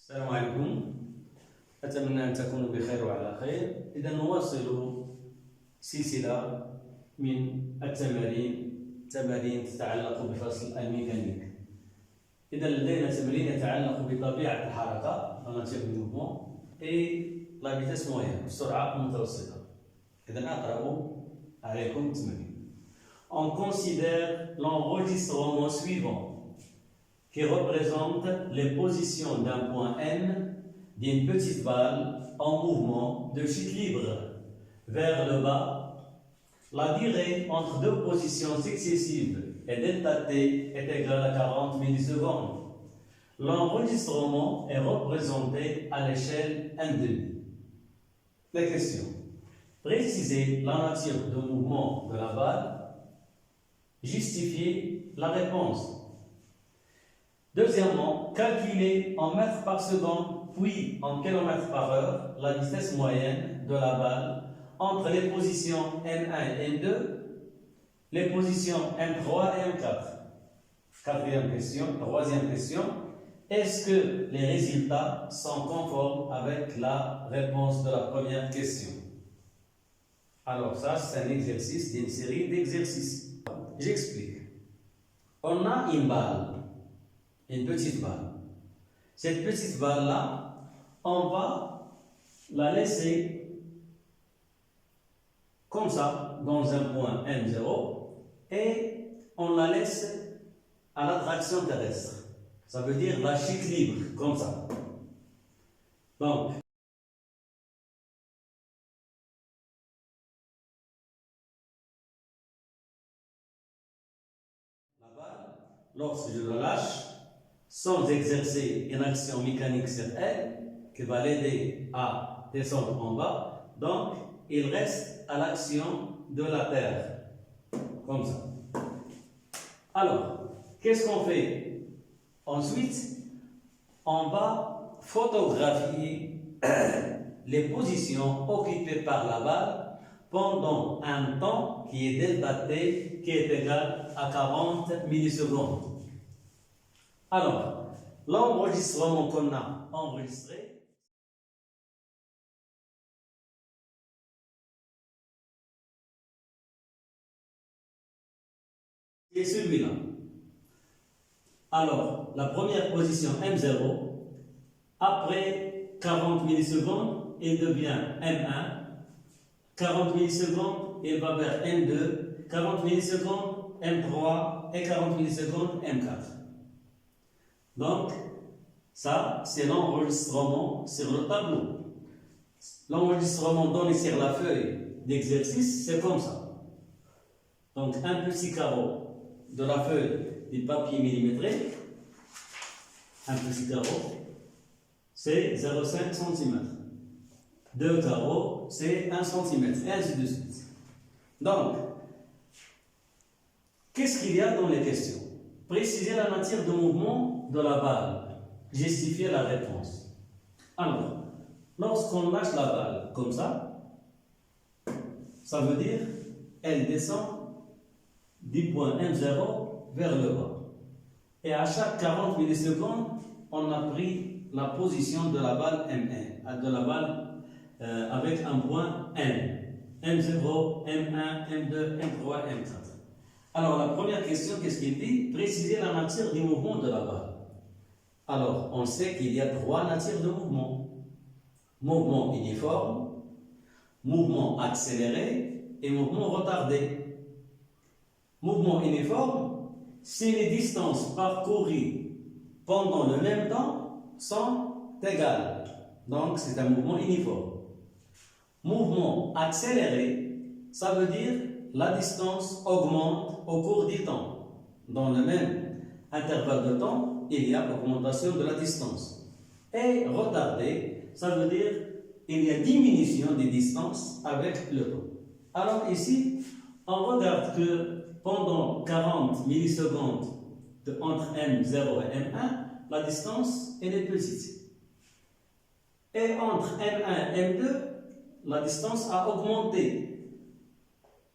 السلام عليكم. أتمنى أن تكونوا بخير وعلى خير. إذا نواصل سلسلة من تمارين تتعلق بفصل الميكانيك. إذا لدينا تمرين يتعلق بطبيعة الحركة la nature du mouvement et la vitesse moyenne السرعة المتوسطة. إذا أقرأ عليكم التمرين. On considère l'enregistrement suivant qui représente les positions d'un point N d'une petite balle en mouvement de chute libre vers le bas. La durée entre deux positions successives et delta t est égale à 40 millisecondes. L'enregistrement est représenté à l'échelle N'. La question. Préciser la nature de mouvement de la balle. Justifier la réponse. Deuxièmement, calculer en mètres par seconde puis en kilomètres par heure la vitesse moyenne de la balle entre les positions N1 et N2, les positions N3 et N4. Quatrième question, troisième question, est-ce que les résultats sont conformes avec la réponse de la première question? Alors ça, c'est un exercice d'une série d'exercices. J'explique. On a une balle, une petite balle. Cette petite balle-là, on va la laisser comme ça, dans un point M0, et on la laisse à l'attraction terrestre. Ça veut dire la chute libre, comme ça. Donc, la balle, lorsque je la lâche, sans exercer une action mécanique sur elle, qui va l'aider à descendre en bas, donc il reste à l'action de la Terre, comme ça. Alors, qu'est-ce qu'on fait? Ensuite, on va photographier les positions occupées par la balle pendant un temps qui est delta t, qui est égal à 40 millisecondes. Alors, l'enregistrement qu'on a enregistré, c'est celui-là. Alors, la première position M0, après 40 millisecondes, il devient M1. 40 millisecondes, il va vers M2. 40 millisecondes, M3. Et 40 millisecondes, M4. Donc, ça, c'est l'enregistrement sur le tableau. L'enregistrement donné sur la feuille d'exercice, c'est comme ça. Donc, un petit carreau de la feuille du papier millimétré, un petit carreau, c'est 0,5 cm. Deux carreaux, c'est 1 cm, et ainsi de suite. Donc, qu'est-ce qu'il y a dans les questions? Préciser la nature de mouvement de la balle. Justifier la réponse. Alors, lorsqu'on lâche la balle comme ça veut dire elle descend du point M0 vers le bas. Et à chaque 40 millisecondes, on a pris la position de la balle M1, de la balle avec un point N. M0, M1, M2, M3, M4. Alors, la première question, qu'est-ce qu'il dit? Préciser la nature du mouvement de la balle. Alors, on sait qu'il y a trois natures de mouvement. Mouvement uniforme, mouvement accéléré et mouvement retardé. Mouvement uniforme, si les distances parcourues pendant le même temps sont égales. Donc, c'est un mouvement uniforme. Mouvement accéléré, ça veut dire la distance augmente au cours du temps. Dans le même intervalle de temps, il y a augmentation de la distance. Et retardé, ça veut dire il y a diminution des distances avec le temps. Alors ici, on regarde que pendant 40 millisecondes entre M0 et M1, la distance elle est petite. Et entre M1 et M2, la distance a augmenté.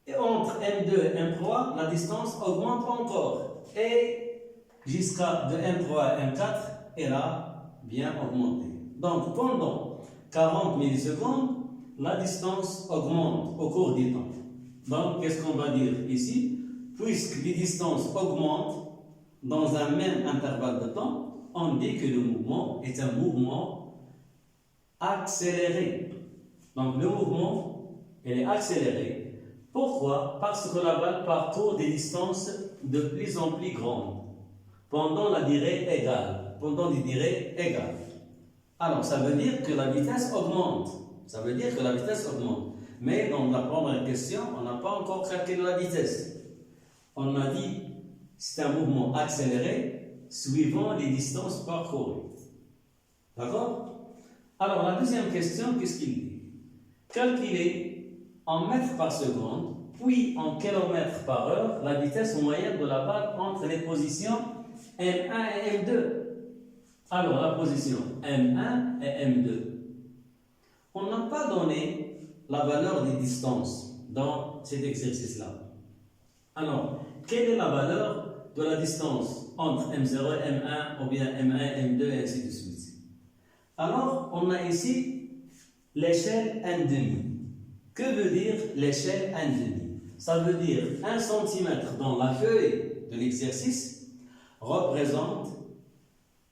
Et entre M2 et M3, la distance augmente encore. Et jusqu'à de M3 à M4, et là, bien augmenter. Donc, pendant 40 millisecondes, la distance augmente au cours du temps. Donc, qu'est-ce qu'on va dire ici? Puisque les distances augmentent dans un même intervalle de temps, on dit que le mouvement est un mouvement accéléré. Donc, le mouvement, il est accéléré. Pourquoi? Parce que la balle parcourt des distances de plus en plus grandes pendant la durée égale. Pendant des durées égales. Alors, ça veut dire que la vitesse augmente. Ça veut dire que la vitesse augmente. Mais dans la première question, on n'a pas encore calculé la vitesse. On a dit que c'est un mouvement accéléré suivant les distances parcourues. D'accord? Alors, la deuxième question, qu'est-ce qu'il dit? Calculer en mètres par seconde, puis en kilomètres par heure, la vitesse moyenne de la balle entre les positions M1 et M2. Alors, la position M1 et M2. On n'a pas donné la valeur des distances dans cet exercice-là. Alors, quelle est la valeur de la distance entre M0 et M1 ou bien M1 et M2 et ainsi de suite? Alors, on a ici l'échelle 1,5. Que veut dire l'échelle 1,5? Ça veut dire 1 cm dans la feuille de l'exercice représente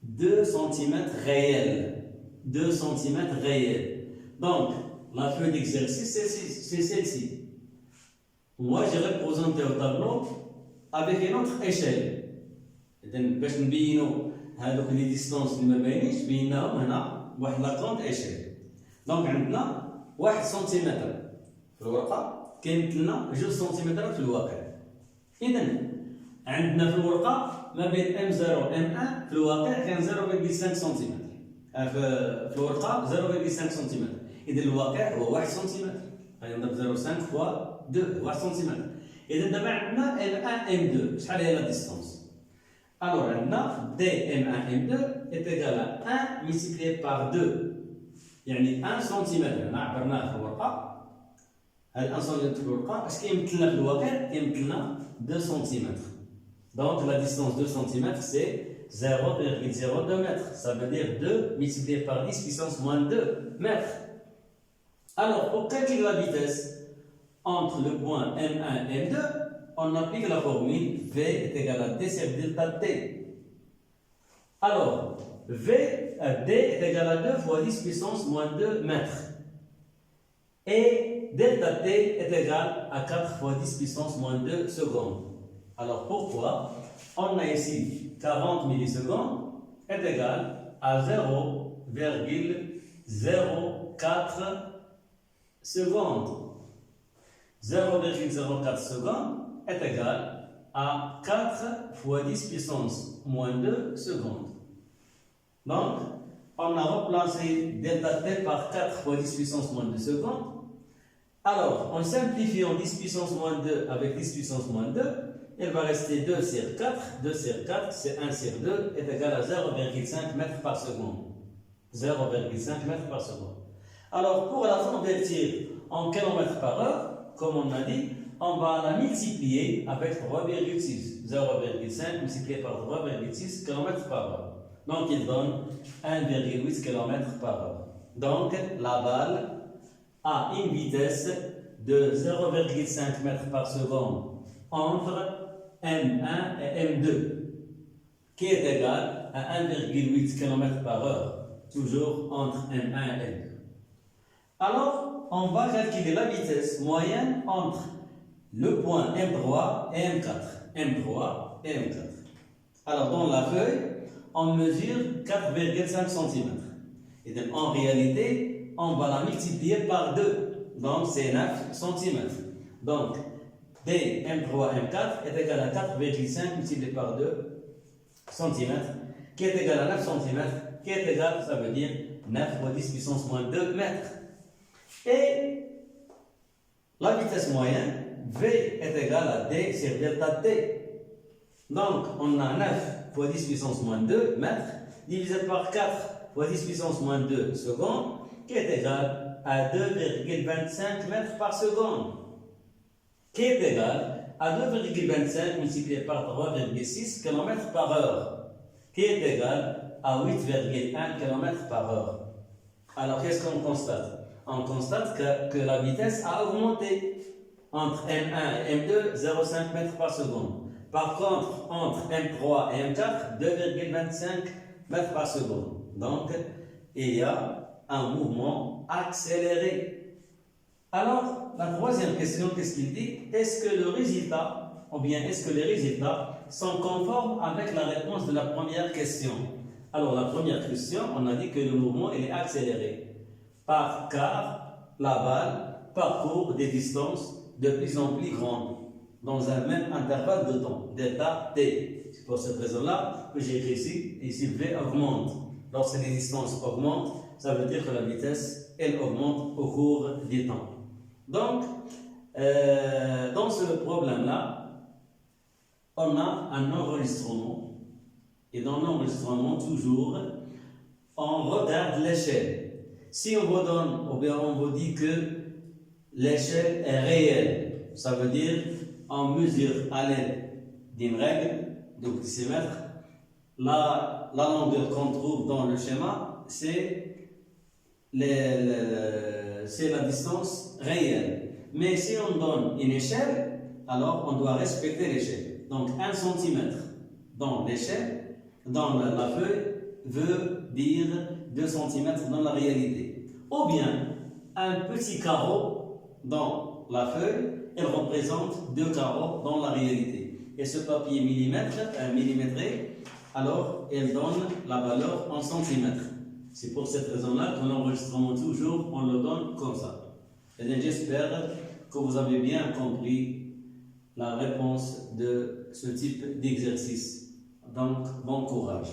2 cm réels. 2 cm réels. Donc, la feuille d'exercice, c'est celle-ci. Moi, j'ai représenté au tableau avec une autre échelle. باش نبينوا هذوك لي ديستونس اللي ما باينينش بيناهم هنا واحد لا كونت ايشيل. دونك عندنا 1 سنتيمتر في الورقه كاين لنا 2 سنتيمتر في الواقع. اذا عندنا في الورقه ما بين ام 0 و ام 1 في الواقع كان 0.5 سنتيمتر. في الورقه 0.5 سنتيمتر. اذا الواقع هو 1 سنتيمتر. غنضرب 0.5 فوا 2 1 سنتيمتر. اذا دابا عندنا M1 M2 شحال هي لا ديستونس؟ Alors عندنا DM1 M2 est égal à 1 multiplié par 2 يعني 1 سنتيمتر. هنا عبرناه في الورقه هاد 1 سنتيمتر في الورقه اش كيمثل لنا في الواقع؟ كيمثل لنا 2 سنتيمتر. Donc la distance 2 cm c'est 0,02 mètres. Ça veut dire 2 multiplié par 10 puissance moins 2 mètres. Alors pour calculer la vitesse entre le point M1 et M2, on applique la formule V est égal à D sur delta T. Alors, D est égal à 2 fois 10 puissance moins 2 mètres. Et delta T est égal à 4 fois 10 puissance moins 2 secondes. Alors pourquoi on a ici 40 millisecondes est égal à 0,04 secondes. 0,04 secondes est égal à 4 fois 10 puissance moins 2 secondes. Donc, on a remplacé delta T par 4 fois 10 puissance moins 2 secondes. Alors, en simplifiant 10 puissance moins 2 avec 10 puissance moins 2, il va rester 2 sur 4. 2 sur 4, c'est 1 sur 2, est égal à 0,5 mètres par seconde. 0,5 mètres par seconde. Alors, pour la convertir en kilomètres par heure, comme on a dit, on va la multiplier avec 3,6. 0,5 multiplié par 3,6 km par heure. Donc, il donne 1,8 km par heure. Donc, la balle a une vitesse de 0,5 mètres par seconde entre M1 et M2, qui est égal à 1,8 km par heure, toujours entre M1 et M2. Alors, on va calculer la vitesse moyenne entre le point M3 et M4. M3 et M4. Alors, dans la feuille, on mesure 4,5 cm. Et donc, en réalité, on va la multiplier par 2. Donc, c'est 9 cm. Donc, D M3 M4 est égal à 4,5 multiplié par 2 cm, qui est égal à 9 cm, qui est égal, ça veut dire 9 fois 10 puissance moins 2 mètres. Et la vitesse moyenne, V est égal à D sur delta T. Donc, on a 9 fois 10 puissance moins 2 mètres, divisé par 4 fois 10 puissance moins 2 secondes, qui est égal à 2,25 mètres par seconde, qui est égal à 2,25 multiplié par 3,6 km par heure, qui est égal à 8,1 km par heure. Alors, qu'est-ce qu'on constate? On constate que la vitesse a augmenté entre M1 et M2, 0,5 mètres par seconde. Par contre, entre M3 et M4, 2,25 mètres par seconde. Donc, il y a un mouvement accéléré. Alors, la troisième question, qu'est-ce qu'il dit? Est-ce que le résultat, ou bien est-ce que les résultats sont conformes avec la réponse de la première question? Alors, la première question, on a dit que le mouvement est accéléré, car la balle parcourt des distances de plus en plus grandes dans un même intervalle de temps, delta t. C'est pour cette raison-là que j'ai écrit ici, V augmente. Lorsque les distances augmentent, ça veut dire que la vitesse, elle augmente au cours du temps. Donc, dans ce problème-là, on a un enregistrement. Et dans l'enregistrement, toujours, on regarde l'échelle. Si on vous donne, ou bien on vous dit que l'échelle est réelle, ça veut dire on mesure à l'aide d'une règle de décimètre la longueur qu'on trouve dans le schéma, c'est la distance réelle. Mais si on donne une échelle, alors on doit respecter l'échelle. Donc 1 cm dans l'échelle, dans la feuille, veut dire 2 cm dans la réalité. Ou bien un petit carreau dans la feuille, elle représente 2 carreaux dans la réalité. Et ce papier millimétré, alors elle donne la valeur en centimètres. C'est pour cette raison-là que l'enregistrement toujours, on le donne comme ça. Et j'espère que vous avez bien compris la réponse de ce type d'exercice. Donc, bon courage.